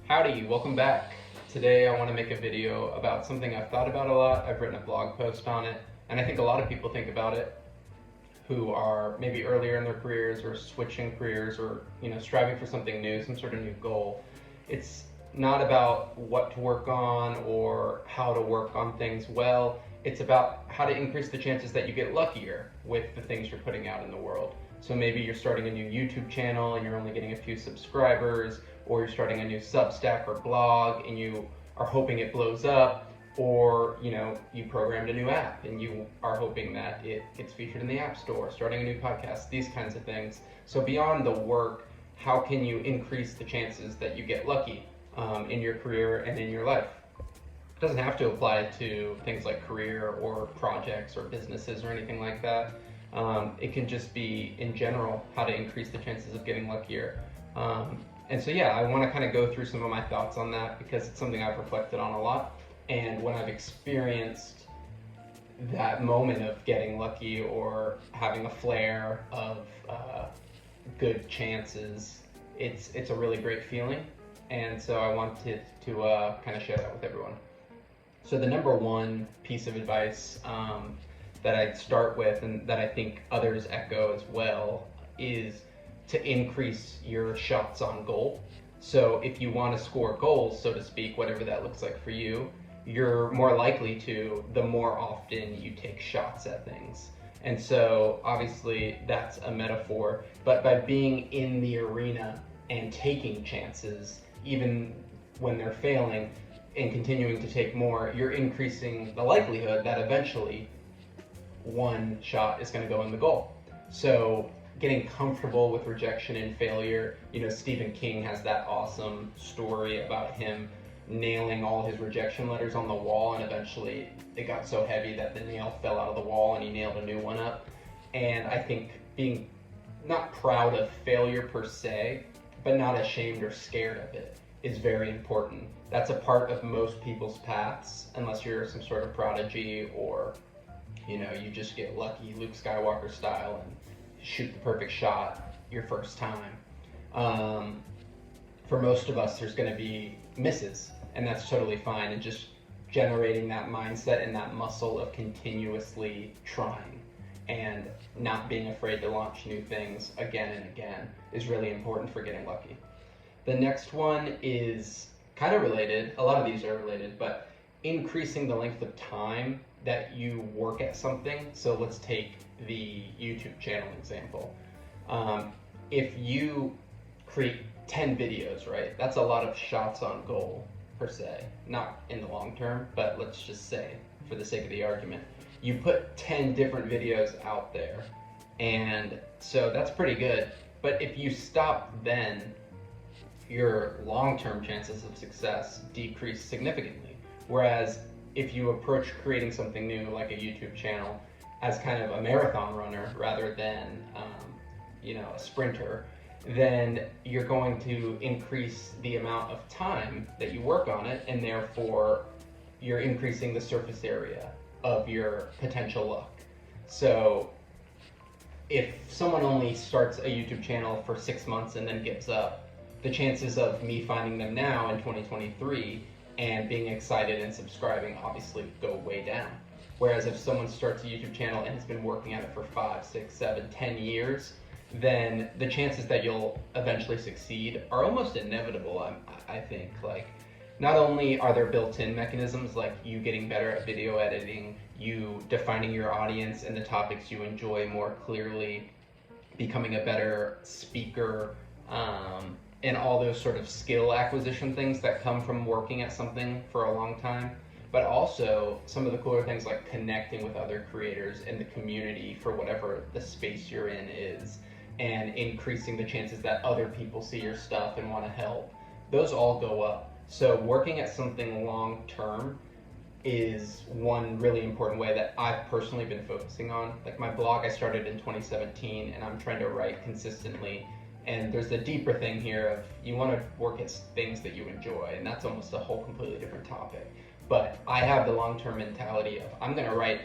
Howdy, welcome back. Today I want to make a video about something I've thought about a lot. I've written a blog post on it, and I think a lot of people think about it who are maybe earlier in their careers or switching careers or striving for something new, some sort of new goal. It's not about what to work on or how to work on things well. It's about how to increase the chances that you get luckier with the things you're putting out in the world. So maybe you're starting a new YouTube channel and you're only getting a few subscribers, or you're starting a new Substack or blog and you are hoping it blows up, or you programmed a new app and you are hoping that it gets featured in the App Store, starting a new podcast, these kinds of things. So beyond the work, how can you increase the chances that you get lucky in your career and in your life? It doesn't have to apply to things like career or projects or businesses or anything like that. It can just be in general how to increase the chances of getting luckier. And so I want to kind of go through some of my thoughts on that because it's something I've reflected on a lot. And when I've experienced that moment of getting lucky or having a flare of good chances, it's a really great feeling. And so I wanted to kind of share that with everyone. So the number one piece of advice that I'd start with, and that I think others echo as well, is to increase your shots on goal. So if you want to score goals, so to speak, whatever that looks like for you, you're more likely to the more often you take shots at things. And so obviously that's a metaphor, but by being in the arena and taking chances, even when they're failing, and continuing to take more, you're increasing the likelihood that eventually one shot is going to go in the goal. So getting comfortable with rejection and failure, Stephen King has that awesome story about him nailing all his rejection letters on the wall, and eventually it got so heavy that the nail fell out of the wall and he nailed a new one up. And I think being not proud of failure per se, but not ashamed or scared of it is very important. That's a part of most people's paths, unless you're some sort of prodigy or you just get lucky Luke Skywalker style and shoot the perfect shot your first time. For most of us, there's going to be misses, and that's totally fine. And just generating that mindset and that muscle of continuously trying and not being afraid to launch new things again and again is really important for getting lucky. The next one is kind of related. A lot of these are related, but increasing the length of time that you work at something. So let's take the YouTube channel example. If you create 10 videos, right? That's a lot of shots on goal per se, not in the long term, but let's just say for the sake of the argument, you put 10 different videos out there, and so that's pretty good. But if you stop then, your long-term chances of success decrease significantly. Whereas if you approach creating something new like a YouTube channel as kind of a marathon runner rather than a sprinter, then you're going to increase the amount of time that you work on it, and therefore you're increasing the surface area of your potential luck. So if someone only starts a YouTube channel for 6 months and then gives up, the chances of me finding them now in 2023 and being excited and subscribing obviously go way down. Whereas if someone starts a YouTube channel and has been working at it for 5, 6, 7, 10 years, then the chances that you'll eventually succeed are almost inevitable, I think. Like, not only are there built-in mechanisms like you getting better at video editing, you defining your audience and the topics you enjoy more clearly, becoming a better speaker, and all those sort of skill acquisition things that come from working at something for a long time, but also some of the cooler things like connecting with other creators in the community for whatever the space you're in is, and increasing the chances that other people see your stuff and want to help. Those all go up. So working at something long term is one really important way that I've personally been focusing on. Like my blog, I started in 2017 and I'm trying to write consistently. And there's the deeper thing here of you want to work at things that you enjoy, and that's almost a whole completely different topic. But I have the long-term mentality of I'm going to write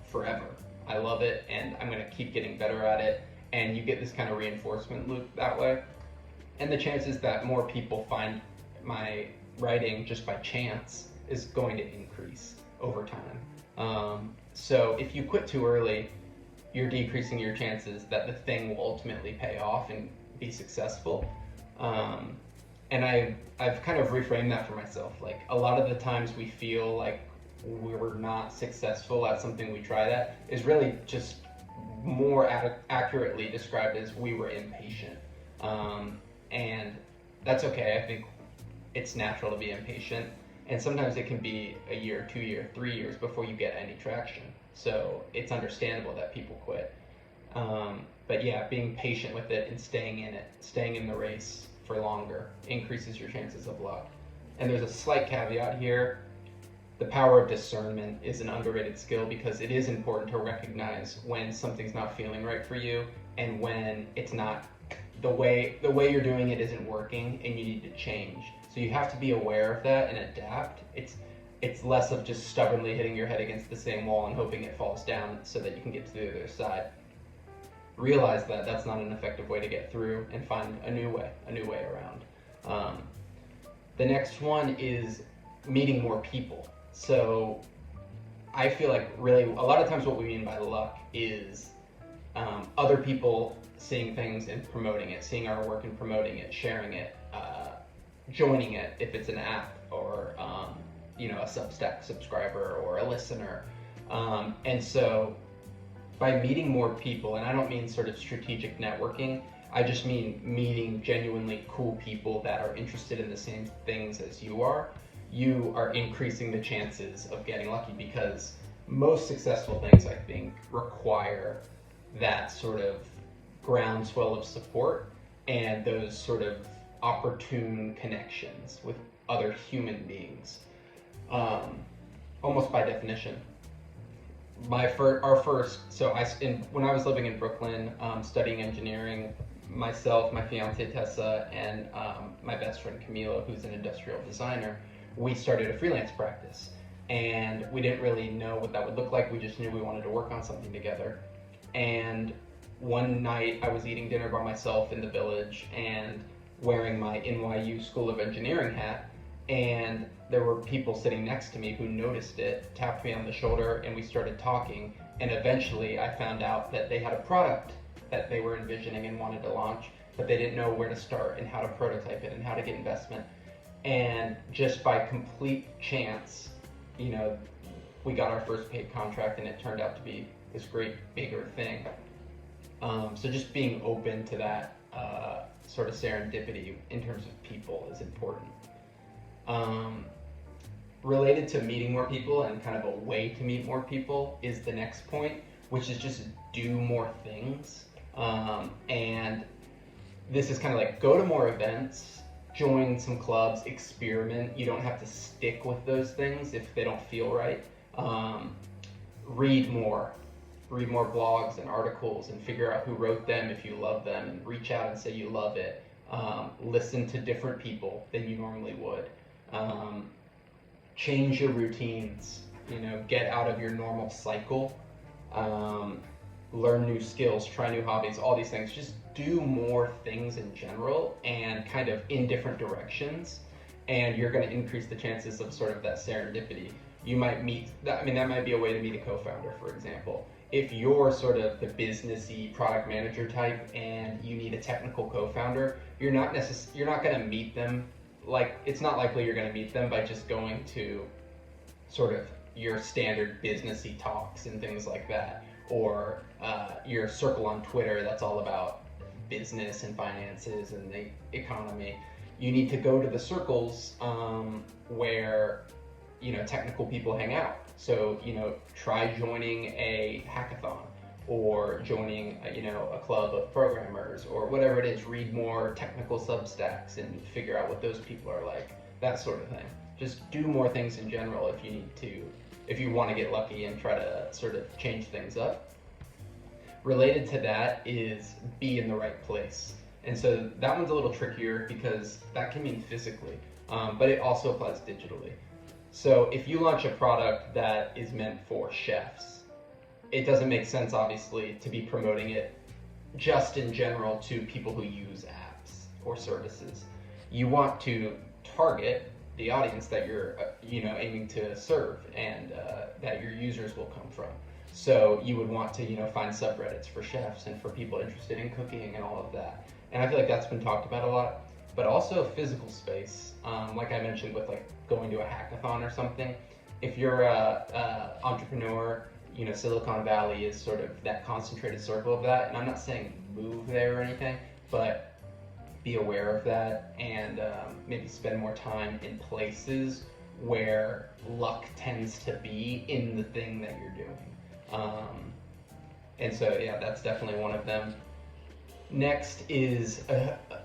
forever. I love it, and I'm going to keep getting better at it. And you get this kind of reinforcement loop that way. And the chances that more people find my writing just by chance is going to increase over time. So if you quit too early, you're decreasing your chances that the thing will ultimately pay off and be successful. And I've kind of reframed that for myself. Like, a lot of the times we feel like we're not successful at something we tried at is really just more accurately described as we were impatient. And that's okay. I think it's natural to be impatient. And sometimes it can be a year, 2 years, 3 years before you get any traction. So it's understandable that people quit. But yeah, being patient with it and staying in it, staying in the race for longer, increases your chances of luck. And there's a slight caveat here. The power of discernment is an underrated skill, because it is important to recognize when something's not feeling right for you and when it's not, the way you're doing it isn't working and you need to change. So you have to be aware of that and adapt. It's less of just stubbornly hitting your head against the same wall and hoping it falls down so that you can get to the other side. Realize that that's not an effective way to get through, and find a new way around. The next one is meeting more people. So I feel like really a lot of times what we mean by luck is other people seeing things and promoting it, seeing our work and promoting it, sharing it, joining it if it's an app, or a Substack subscriber or a listener. And so by meeting more people, and I don't mean sort of strategic networking, I just mean meeting genuinely cool people that are interested in the same things as you are increasing the chances of getting lucky, because most successful things, I think, require that sort of groundswell of support and those sort of opportune connections with other human beings, almost by definition. When I was living in Brooklyn, studying engineering, myself, my fiance Tessa, and my best friend Camila, who's an industrial designer, we started a freelance practice. And we didn't really know what that would look like. We just knew we wanted to work on something together. And one night I was eating dinner by myself in the Village and wearing my NYU School of Engineering hat, and there were people sitting next to me who noticed it, tapped me on the shoulder, and we started talking. And eventually I found out that they had a product that they were envisioning and wanted to launch, but they didn't know where to start and how to prototype it and how to get investment. And just by complete chance, we got our first paid contract, and it turned out to be this great bigger thing. So just being open to that sort of serendipity in terms of people is important. Related to meeting more people, and kind of a way to meet more people, is the next point, which is just do more things. And this is kind of like, go to more events, join some clubs, experiment. You don't have to stick with those things if they don't feel right. Read more blogs and articles, and figure out who wrote them if you love them, and reach out and say you love it. Listen to different people than you normally would. Change your routines, get out of your normal cycle. Learn new skills, try new hobbies, all these things. Just do more things in general, and kind of in different directions, and you're going to increase the chances of sort of that serendipity. You might meet, that might be a way to meet a co-founder, for example. If you're sort of the businessy product manager type and you need a technical co-founder, you're not going to meet them. Like, it's not likely you're going to meet them by just going to sort of your standard businessy talks and things like that, or your circle on Twitter that's all about business and finances and the economy. You need to go to the circles where technical people hang out. So try joining a hackathon, or joining a club of programmers, or whatever it is. Read more technical Substacks and figure out what those people are like, that sort of thing. Just do more things in general if you want to get lucky and try to sort of change things up. Related to that is be in the right place. And so that one's a little trickier, because that can mean physically, but it also applies digitally. So if you launch a product that is meant for chefs, it doesn't make sense, obviously, to be promoting it just in general to people who use apps or services. You want to target the audience that you're aiming to serve, and that your users will come from. So you would want to find subreddits for chefs and for people interested in cooking and all of that. And I feel like that's been talked about a lot. But also physical space, like I mentioned with like going to a hackathon or something. If you're a entrepreneur, Silicon Valley is sort of that concentrated circle of that. And I'm not saying move there or anything, but be aware of that, and maybe spend more time in places where luck tends to be in the thing that you're doing. And so, yeah, that's definitely one of them. Next is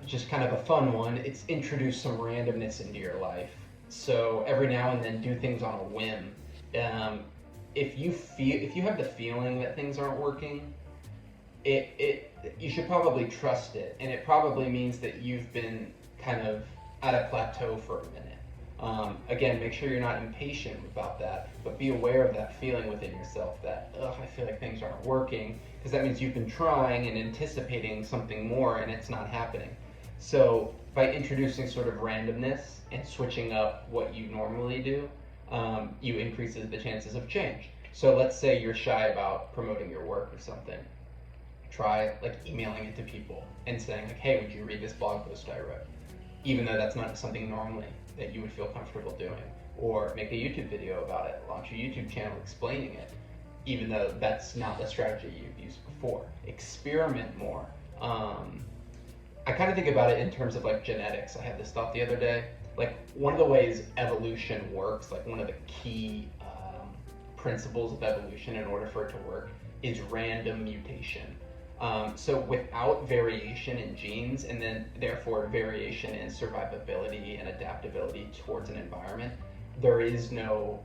just kind of a fun one. It's introduce some randomness into your life. So every now and then do things on a whim. If you have the feeling that things aren't working, you should probably trust it, and it probably means that you've been kind of at a plateau for a minute. Again, make sure you're not impatient about that, but be aware of that feeling within yourself that, I feel like things aren't working, because that means you've been trying and anticipating something more and it's not happening. So by introducing sort of randomness and switching up what you normally do, you increases the chances of change. So let's say you're shy about promoting your work or something. Try like emailing it to people and saying like, hey, would you read this blog post I wrote? Even though that's not something normally that you would feel comfortable doing. Or make a YouTube video about it, launch a YouTube channel explaining it, even though that's not the strategy you've used before. Experiment more. I kind of think about it in terms of like genetics. I had this thought the other day. Like one of the ways evolution works, like one of the key principles of evolution in order for it to work is random mutation. So without variation in genes, and then therefore variation in survivability and adaptability towards an environment, there is no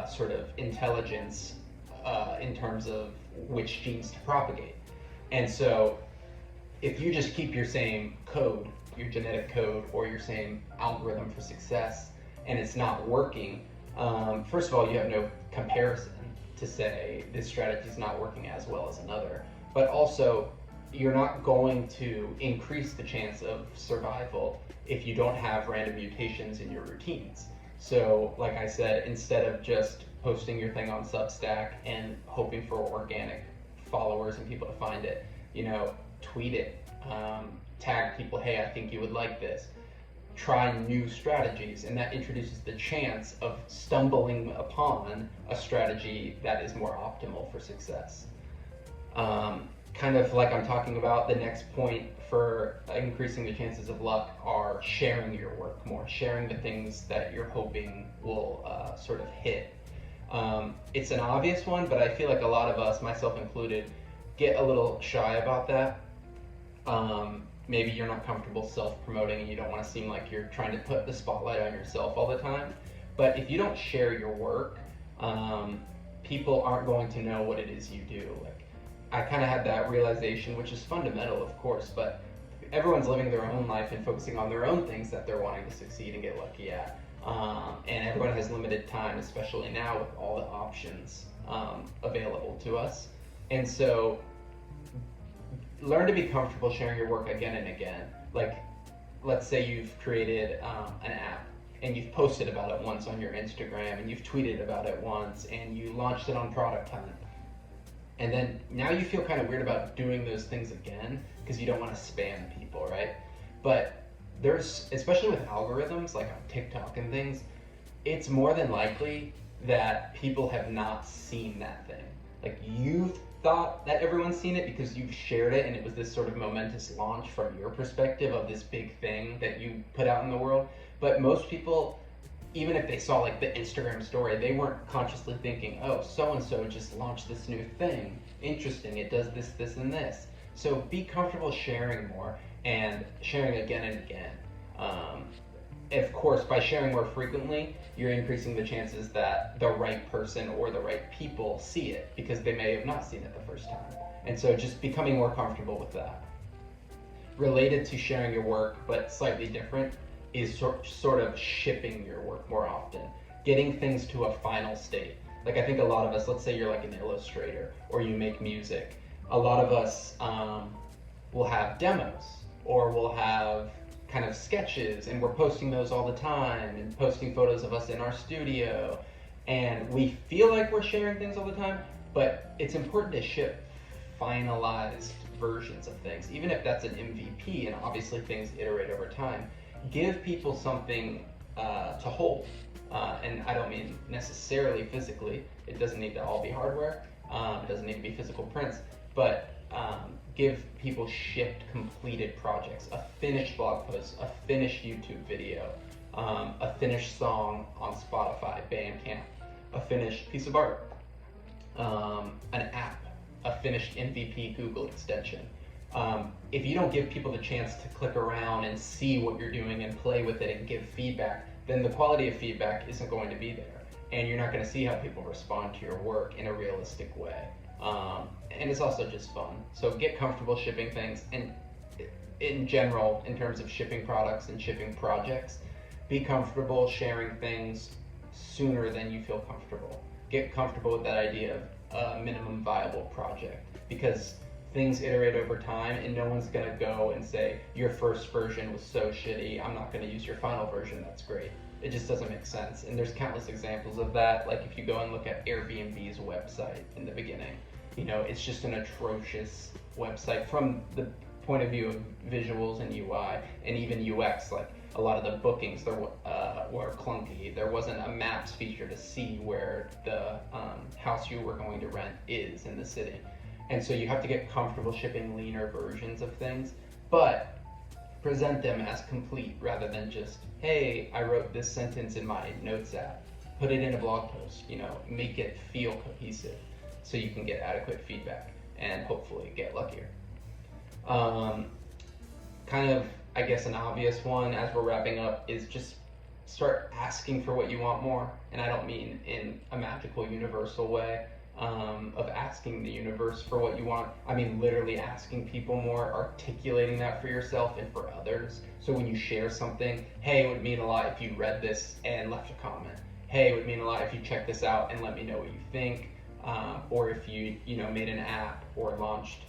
sort of intelligence in terms of which genes to propagate. And so if you just keep your same code, your genetic code, or your same algorithm for success, and it's not working, first of all, you have no comparison to say this strategy is not working as well as another. But also, you're not going to increase the chance of survival if you don't have random mutations in your routines. So, like I said, instead of just posting your thing on Substack and hoping for organic followers and people to find it, tweet it, tag people, hey, I think you would like this. Try new strategies, and that introduces the chance of stumbling upon a strategy that is more optimal for success. Kind of like I'm talking about, the next point for increasing the chances of luck are sharing your work more, sharing the things that you're hoping will sort of hit. It's an obvious one, but I feel like a lot of us, myself included, get a little shy about that. Maybe you're not comfortable self-promoting and you don't want to seem like you're trying to put the spotlight on yourself all the time. But if you don't share your work, people aren't going to know what it is you do. Like, I kind of had that realization, which is fundamental, of course, but everyone's living their own life and focusing on their own things that they're wanting to succeed and get lucky at. And everyone has limited time, especially now with all the options available to us. And so learn to be comfortable sharing your work again and again. Like, let's say you've created an app and you've posted about it once on your Instagram and you've tweeted about it once and you launched it on Product Hunt. And then now you feel kind of weird about doing those things again because you don't want to spam people, right? But there's, especially with algorithms like on TikTok and things, it's more than likely that people have not seen that thing. Like, you've thought that everyone's seen it because you've shared it and it was this sort of momentous launch from your perspective of this big thing that you put out in the world. But most people, even if they saw like the Instagram story, they weren't consciously thinking, oh, so-and-so just launched this new thing. Interesting, it does this, this, and this. So be comfortable sharing more and sharing again and again. Of course, by sharing more frequently, you're increasing the chances that the right person or the right people see it because they may have not seen it the first time. And so just becoming more comfortable with that. Related to sharing your work, but slightly different, is sort of shipping your work more often. Getting things to a final state. Like, I think a lot of us, let's say you're like an illustrator or you make music, a lot of us will have demos or we'll have kind of sketches, and we're posting those all the time and posting photos of us in our studio, and we feel like we're sharing things all the time, but it's important to ship finalized versions of things, even if that's an MVP, and obviously things iterate over time. Give people something to hold, and I don't mean necessarily physically. It doesn't need to all be hardware. It doesn't need to be physical prints, but give people shipped, completed projects, a finished blog post, a finished YouTube video, a finished song on Spotify, Bandcamp, a finished piece of art, an app, a finished MVP Google extension. If you don't give people the chance to click around and see what you're doing and play with it and give feedback, then the quality of feedback isn't going to be there. And you're not going to see how people respond to your work in a realistic way. And it's also just fun. So get comfortable shipping things. And in general, in terms of shipping products and shipping projects, be comfortable sharing things sooner than you feel comfortable. Get comfortable with that idea of a minimum viable project, because things iterate over time, and no one's going to go and say, your first version was so shitty, I'm not going to use your final version, that's great. It just doesn't make sense. And there's countless examples of that. Like if you go and look at Airbnb's website in the beginning, it's just an atrocious website from the point of view of visuals and UI and even UX. Like a lot of the bookings were clunky. There wasn't a maps feature to see where the house you were going to rent is in the city. And so you have to get comfortable shipping leaner versions of things, but present them as complete rather than just, hey, I wrote this sentence in my notes app. Put it in a blog post, make it feel cohesive so you can get adequate feedback and hopefully get luckier. Kind of, I guess, an obvious one as we're wrapping up is just start asking for what you want more. And I don't mean in a magical universal way of asking the universe for what you want. I mean literally asking people more, articulating that for yourself and for others. So when you share something, hey, it would mean a lot if you read this and left a comment. Hey, it would mean a lot if you check this out and let me know what you think. Or if you made an app or launched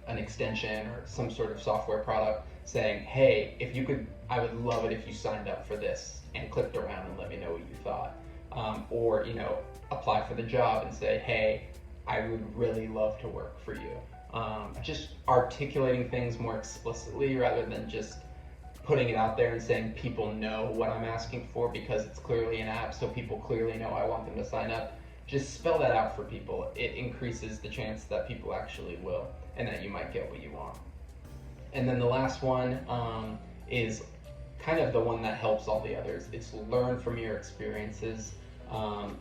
an extension or some sort of software product saying, hey, if you could, I would love it if you signed up for this and clicked around and let me know what you thought. Or apply for the job and say, hey, I would really love to work for you. Just articulating things more explicitly rather than just putting it out there and saying people know what I'm asking for because it's clearly an app, so people clearly know I want them to sign up. Just spell that out for people. It increases the chance that people actually will and that you might get what you want. And then the last one is kind of the one that helps all the others. It's learn from your experiences,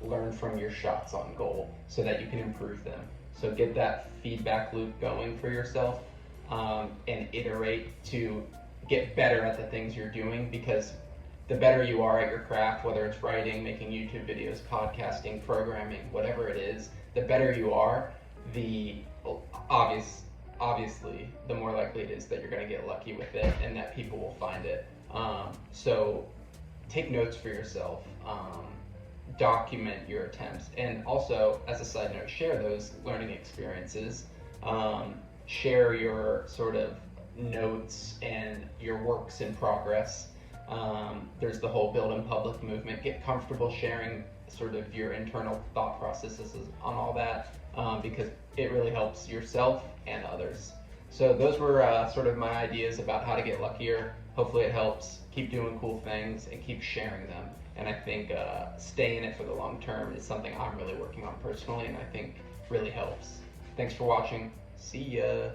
learn from your shots on goal so that you can improve them. So get that feedback loop going for yourself and iterate to get better at the things you're doing, because the better you are at your craft, whether it's writing, making YouTube videos, podcasting, programming, whatever it is, the better you are, the obviously the more likely it is that you're going to get lucky with it and that people will find it. So take notes for yourself, document your attempts, and also, as a side note, share those learning experiences, share your sort of notes and your works in progress. There's the whole build in public movement. Get comfortable sharing sort of your internal thought processes on all that, because it really helps yourself and others. So those were sort of my ideas about how to get luckier. Hopefully it helps. Keep doing cool things and keep sharing them. And I think stay in it for the long term is something I'm really working on personally, and I think really helps. Thanks for watching. See ya.